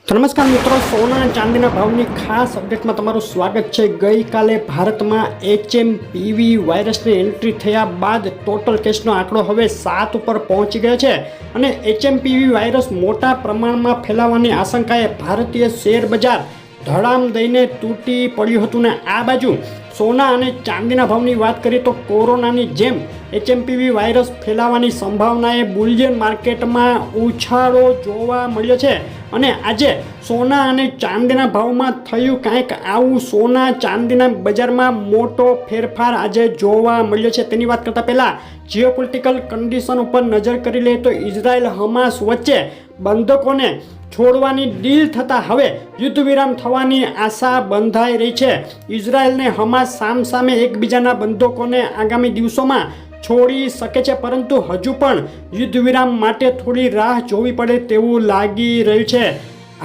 તો નમસ્કાર મિત્રો, સોના ચાંદીના ભાવની ખાસ અપડેટમાં તમારું સ્વાગત છે। ગઈકાલે ભારતમાં HMPV વાયરસની એન્ટ્રી થયા બાદ ટોટલ કેસનો આંકડો હવે 7 ઉપર પહોંચી ગયો છે અને HMPV વાયરસ મોટા પ્રમાણમાં ફેલાવાની આશંકાએ ભારતીય શેર બજાર ધડામ દઈને તૂટી પડ્યું હતું ને આ બાજુ સોના અને ચાંદીના ભાવની વાત કરીએ તો કોરોનાની જેમ HMPV વાયરસ ફેલાવાની સંભાવનાએ બુલિયન માર્કેટમાં ઉછાળો જોવા મળ્યો છે અને આજે સોના અને ચાંદીના ભાવમાં થયું કંઈક આવું। સોના ચાંદીના બજારમાં મોટો ફેરફાર આજે જોવા મળ્યો છે। તેની વાત કરતાં પહેલાં જીઓપોલિટિકલ કન્ડિશન ઉપર નજર કરી લઈએ તો ઇઝરાયલ હમાસ વચ્ચે બંધકોને છોડવાની ડીલ થતાં હવે યુદ્ધ વિરામ થવાની આશા બંધાઈ રહી છે। ઇઝરાયલને હમાસ સામસામે એકબીજાના બંધકોને આગામી દિવસોમાં છોડી શકે છે, પરંતુ હજુ પણ યુદ્ધ વિરામ માટે થોડી રાહ જોવી પડે તેવું લાગી રહ્યું છે।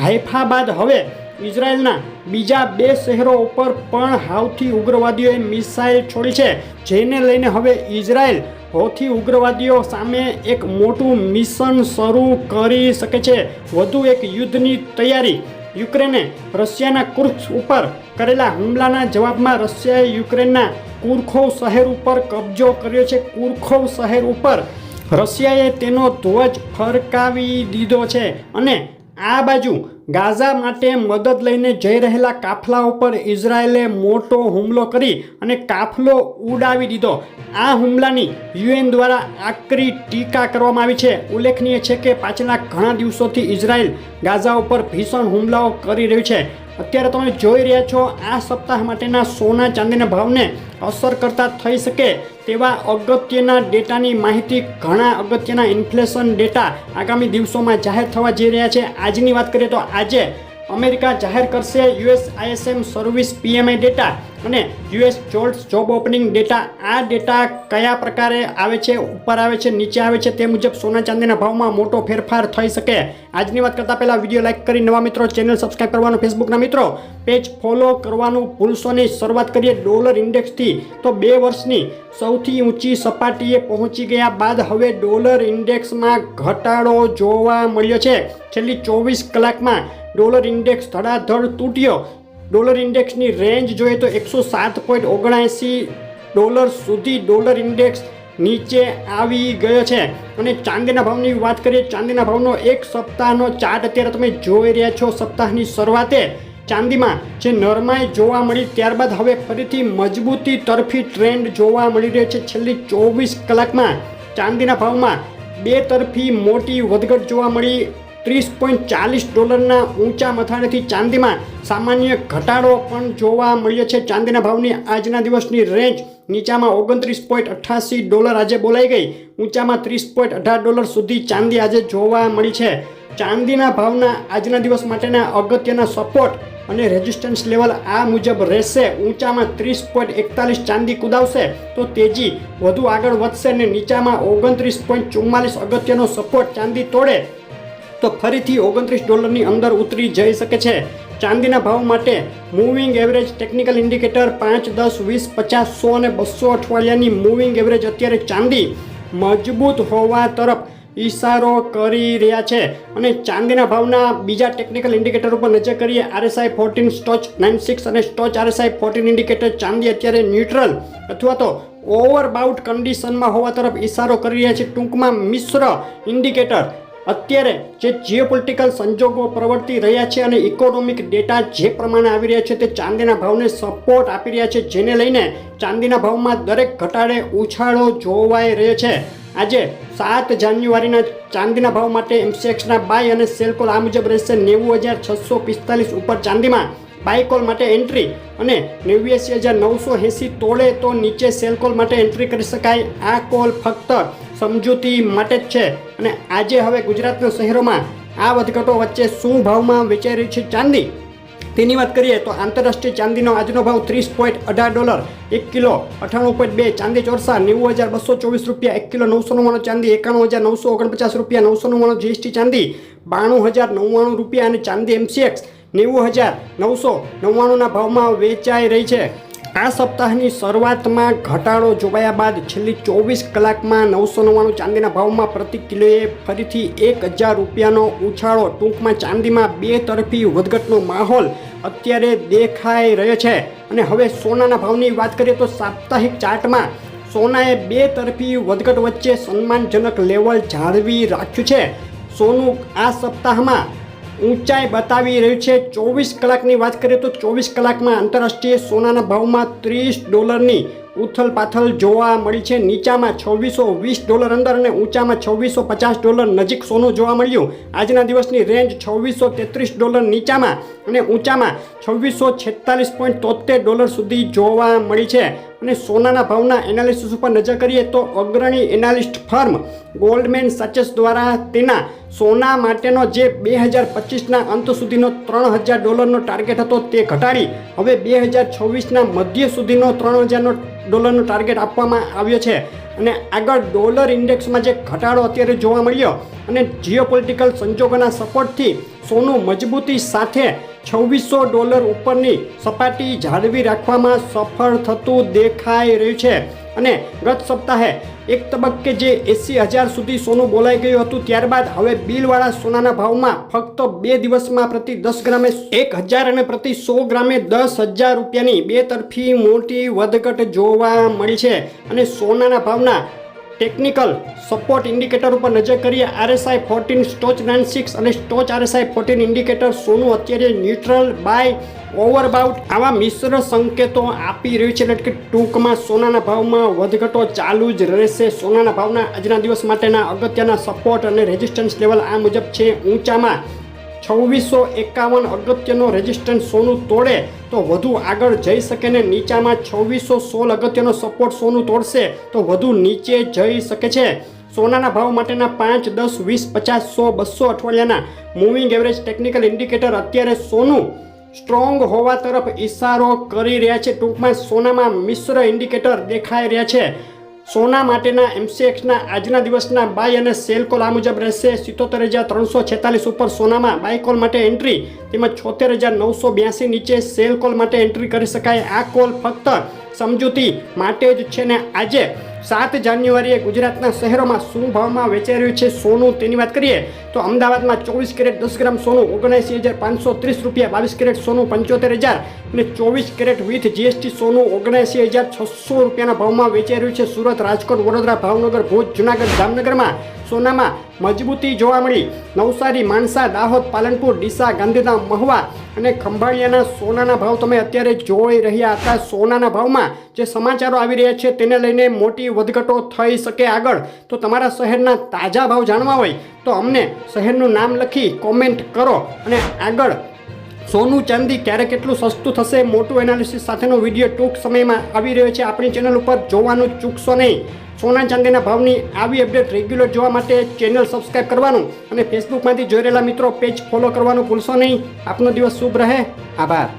હાઇફા બાદ હવે ઇઝરાયલના બીજા 2 શહેરો ઉપર પણ હૌથી ઉગ્રવાદીઓએ મિસાઇલ છોડી છે, જેને લઈને હવે ઇઝરાયલ હૌથી ઉગ્રવાદીઓ સામે એક મોટું મિશન શરૂ કરી શકે છે। વધુ એક યુદ્ધની તૈયારી। યુક્રેને રશિયાના કુર્સ્ક ઉપર કરેલા હુમલાના જવાબમાં રશિયાએ યુક્રેનના કુર્ખોવ શહેર ઉપર કબજો કર્યો છે। કુર્ખોવ શહેર ઉપર રશિયાએ તેનો ધ્વજ ફરકાવી દીધો છે અને આ બાજુ ગાઝા માટે મદદ લઈને જઈ રહેલા કાફલા ઉપર ઇઝરાયલે મોટો હુમલો કરી અને કાફલો ઉડાવી દીધો। આ હુમલાની UN દ્વારા આકરી ટીકા કરવામાં આવી છે। ઉલ્લેખનીય છે કે પાછલા ઘણા દિવસોથી ઇઝરાયલ ગાઝા ઉપર ભીષણ હુમલાઓ કરી રહ્યું છે। અત્યારે તમે જોઈ રહ્યા છો આ સપ્તાહ માટેના સોના ચાંદીના ભાવને અસર કરતા થઈ શકે તેવા અગત્યના ડેટાની માહિતી, ઘણા અગત્યના ઇન્ફ્લેશન ડેટા આગામી દિવસોમાં જાહેર થવા જઈ રહ્યા છે। આજની વાત કરીએ તો આજે અમેરિકા જાહેર કરશે US ISM service PMI data અને US જોબ ઓપનિંગ ડેટા। આ ડેટા કયા પ્રકારે આવે છે, ઉપર આવે છે, નીચે આવે છે, તે મુજબ સોના ચાંદીના ભાવમાં મોટો ફેરફાર થઈ શકે। આજની વાત કરતાં પહેલાં વિડીયો લાઇક કરી નવા મિત્રો ચેનલ સબસ્ક્રાઈબ કરવાનું, ફેસબુકના મિત્રો પેજ ફોલો કરવાનું ભૂલશો નહીં। શરૂઆત કરીએ ડોલર ઇન્ડેક્સથી તો 2 વર્ષની સૌથી ઊંચી સપાટીએ પહોંચી ગયા બાદ હવે ડોલર ઇન્ડેક્સમાં ઘટાડો જોવા મળ્યો છે। છેલ્લી 24 કલાકમાં ડોલર ઇન્ડેક્સ ધડાધડ તૂટ્યો। ડોલર ઇન્ડેક્સની રેન્જ જોઈએ તો 107.79 સુધી ડોલર ઇન્ડેક્સ નીચે આવી ગયો છે। અને ચાંદીના ભાવની વાત કરીએ, ચાંદીના ભાવનો એક સપ્તાહનો ચાર્ટ અત્યારે તમે જોઈ રહ્યા છો। સપ્તાહની શરૂઆતે ચાંદીમાં જે નરમાઈ જોવા મળી, ત્યારબાદ હવે ફરીથી મજબૂતી તરફી ટ્રેન્ડ જોવા મળી રહ્યો છે। છેલ્લી 24 કલાકમાં ચાંદીના ભાવમાં 2 તરફી મોટી વધઘટ જોવા મળી। $30.40 ઊંચા મથાળેથી ચાંદીમાં સામાન્ય ઘટાડો પણ જોવા મળ્યો છે। ચાંદીના ભાવની આજના દિવસની રેન્જ નીચામાં $29.88 આજે બોલાઈ ગઈ, ઊંચામાં $30.18 સુધી ચાંદી આજે જોવા મળી છે। ચાંદીના ભાવના આજના દિવસ માટેના અગત્યના સપોર્ટ અને રેઝિસ્ટન્સ લેવલ આ મુજબ રહેશે। ઊંચામાં 30.41 ચાંદી કુદાવશે તો તેજી વધુ આગળ વધશે અને નીચામાં $29.44 અગત્યનો સપોર્ટ ચાંદી તોડે તો ફરીથી $29 અંદર ઉતરી જઈ શકે છે। ચાંદીના ભાવ માટે મૂવિંગ એવરેજ, ટેકનિકલ ઇન્ડિકેટર 5, 10, 20, 50, 100 અને 200 અઠવાડિયાની મૂવિંગ એવરેજ અત્યારે ચાંદી મજબૂત હોવા તરફ ઇશારો કરી રહ્યા છે। અને ચાંદીના ભાવના બીજા ટેકનિકલ ઇન્ડિકેટર ઉપર નજર કરીએ, RSI 14, સ્ટોચ 96 અને સ્ટોચ RSI 14 ઇન્ડિકેટર ચાંદી અત્યારે ન્યુટ્રલ અથવા તો ઓવરબાઉટ કન્ડિશનમાં હોવા તરફ ઇશારો કરી રહ્યા છે। ટૂંકમાં મિશ્ર ઇન્ડિકેટર અત્યારે જે જીઓપોલિટિકલ સંજોગો પ્રવર્તી રહ્યા છે અને ઇકોનોમિક ડેટા જે પ્રમાણે આવી રહ્યા છે તે ચાંદીના ભાવને સપોર્ટ આપી રહ્યા છે, જેને લઈને ચાંદીના ભાવમાં દરેક ઘટાડે ઉછાળો જોવાઈ રહ્યો છે। આજે 7 જાન્યુઆરીના ચાંદીના ભાવ માટે MCXના બાય અને સેલ કોલ આ મુજબ રહેશે। 90,645 ઉપર ચાંદીમાં બાય કોલ માટે એન્ટ્રી અને 89,980 તોડે તો નીચે સેલ કોલ માટે એન્ટ્રી કરી શકાય। આ કોલ ફક્ત સમજૂતી માટે જ છે। અને આજે હવે ગુજરાતના શહેરોમાં આ વધઘટો વચ્ચે શું ભાવમાં વેચાઈ રહી છે ચાંદી તેની વાત કરીએ તો આંતરરાષ્ટ્રીય ચાંદીનો આજનો ભાવ $30.18 1 કિલો, 98.2 ચાંદી ચોરસા 90,224 1 કિલો, 999 ચાંદી 91,949 999 GST ચાંદી 92,099 અને ચાંદી MCX 90,999 ભાવમાં વેચાઈ રહી છે। આ સપ્તાહની શરૂઆતમાં ઘટાડો જોવાયા બાદ છેલ્લી 24 કલાકમાં 999 ચાંદીના ભાવમાં પ્રતિ કિલોએ ફરીથી 1000 રૂપિયાનો ઉછાળો. ટૂંકમાં ચાંદીમાં બે તરફી વધઘટનો માહોલ અત્યારે દેખાઈ રહ્યો છે. અને હવે સોનાના ભાવની વાત કરીએ તો સાપ્તાહિક ચાર્ટમાં સોનાએ બે તરફી વધઘટ વચ્ચે સન્માનજનક લેવલ જાળવી રાખ્યું છે. સોનું આ સપ્તાહમાં ઊંચાઈ બતાવી રહ્યું છે. 24 કલાકની વાત કરીએ તો 24 કલાકમાં આંતરરાષ્ટ્રીય સોનાના ભાવમાં $30ની ઉથલપાથલ જોવા મળી છે. નીચામાં $2620 અંદર અને ઊંચામાં $2650 નજીક સોનું જોવા મળ્યું. આજના દિવસની રેન્જ $2633 નીચામાં અને ઊંચામાં $2646.73 સુધી જોવા મળી છે. અને સોનાના ભાવના એનાલિસિસ ઉપર નજર કરીએ તો અગ્રણી એનાલિસ્ટ ફર્મ ગોલ્ડમેન સચેસ દ્વારા તેના સોના માટેનો જે 2025ના અંત સુધીનો $3000નો ટાર્ગેટ હતો તે ઘટાડી હવે 2026ના મધ્ય સુધીનો $3000નો ટાર્ગેટ આપવામાં આવ્યો છે. અને આગળ ડોલર ઇન્ડેક્સમાં જે ઘટાડો અત્યારે જોવા મળ્યો અને જીઓપોલિટિકલ સંજોગોના સપોર્ટથી સોનું મજબૂતી સાથે $2600 ઉપરની સપાટી જાળવી રાખવામાં સફળ થતું દેખાઈ રહ્યું છે. અને ગત સપ્તાહે એક તબક્કે જે 80,000 સુધી સોનું બોલાઈ ગયું હતું, ત્યારબાદ હવે બિલવાળા સોનાના ભાવમાં ફક્ત 2 દિવસમાં પ્રતિ 10 ગ્રામે 1000 અને પ્રતિ 100 ગ્રામે 10,000 રૂપિયાની બે તરફી મોટી વધઘટ જોવા મળી છે. અને સોનાના ભાવના ટેકનિકલ સપોર્ટ ઇન્ડિકેટર ઉપર નજર કરીએ RSI 14 સ્ટોચ 96 અને સ્ટોચ RSI 14 ઇન્ડિકેટર સોનું અત્યારે ન્યુટ્રલ બાય ઓવરબાઉટ આવા મિશ્ર સંકેતો આપી રહ્યું છે. એટલે કે ટૂંકમાં સોનાના ભાવમાં વધઘટો ચાલુ જ રહેશે. સોનાના ભાવના આજના દિવસ માટેના અગત્યના સપોર્ટ અને રેઝિસ્ટન્સ લેવલ આ મુજબ છે. ઊંચામાં 2651 અગત્યનો રેઝિસ્ટન્સ સોનું તોડે તો વધુ આગળ જઈ શકે ને નીચામાં 2616 અગત્યનો સપોર્ટ સોનું તોડશે તો વધુ નીચે જઈ શકે છે. સોનાના ભાવ માટેના 5, 10, 20, 50, 100, 200 અઠવાડિયાના મૂવિંગ એવરેજ ટેકનિકલ ઇન્ડિકેટર અત્યારે સોનું સ્ટ્રોંગ હોવા તરફ ઇશારો કરી રહ્યા છે. ટૂંકમાં સોનામાં મિશ્ર ઇન્ડિકેટર દેખાઈ રહ્યા છે. સોના માટેના MCXના આજના દિવસના બાય અને સેલ કોલ આ મુજબ રહેશે. 77,346 ઉપર સોનામાં બાય કોલ માટે એન્ટ્રી તેમજ 76,982 નીચે સેલ કોલ માટે એન્ટ્રી કરી શકાય. આ કોલ ફક્ત સમજૂતી માટે જ છે. ને આજે 7 જાન્યુઆરીએ ગુજરાતના શહેરોમાં શું ભાવમાં વેચાઈ રહ્યું છે સોનું તેની વાત કરીએ તો અમદાવાદમાં 24 કેરેટ 10 ગ્રામ સોનું 79,530 રૂપિયા, 22 કેરેટ સોનું 75,000 અને 24 કેરેટ વિથ GST સોનું 79,600 રૂપિયાના ભાવમાં વેચાઈ રહ્યું છે. સુરત, રાજકોટ, વડોદરા, ભાવનગર, ભુજ, જુનાગઢ, જામનગરમાં સોનામાં મજબૂતી જોવા મળી. નવસારી, માણસા, દાહોદ, પાલનપુર, ડીસા, ગાંધીધામ, મહુવા અને ખંભાળિયાના સોનાના ભાવ તમે અત્યારે જોઈ રહ્યા હતા. સોનાના ભાવમાં જે સમાચારો આવી રહ્યા છે તેને લઈને મોટી વધઘટો થઈ શકે આગળ. તો તમારા શહેરના તાજા ભાવ જાણવા હોય તો અમને શહેરનું નામ લખી કોમેન્ટ કરો. અને આગળ સોનું ચાંદી ક્યારે કેટલું સસ્તું થશે મોટું એનાલિસિસ સાથેનો વિડીયો ટૂંક સમયમાં આવી રહ્યો છે. આપણી ચેનલ ઉપર જોવાનું ચૂકશો નહીં. સોના ચાંદીના ભાવની આવી અપડેટ રેગ્યુલર જોવા માટે ચેનલ સબસ્ક્રાઈબ કરવાનું અને ફેસબુકમાંથી જોઈ રહેલા મિત્રો પેજ ફોલો કરવાનું ભૂલશો નહીં. આપનો દિવસ શુભ રહે. આભાર.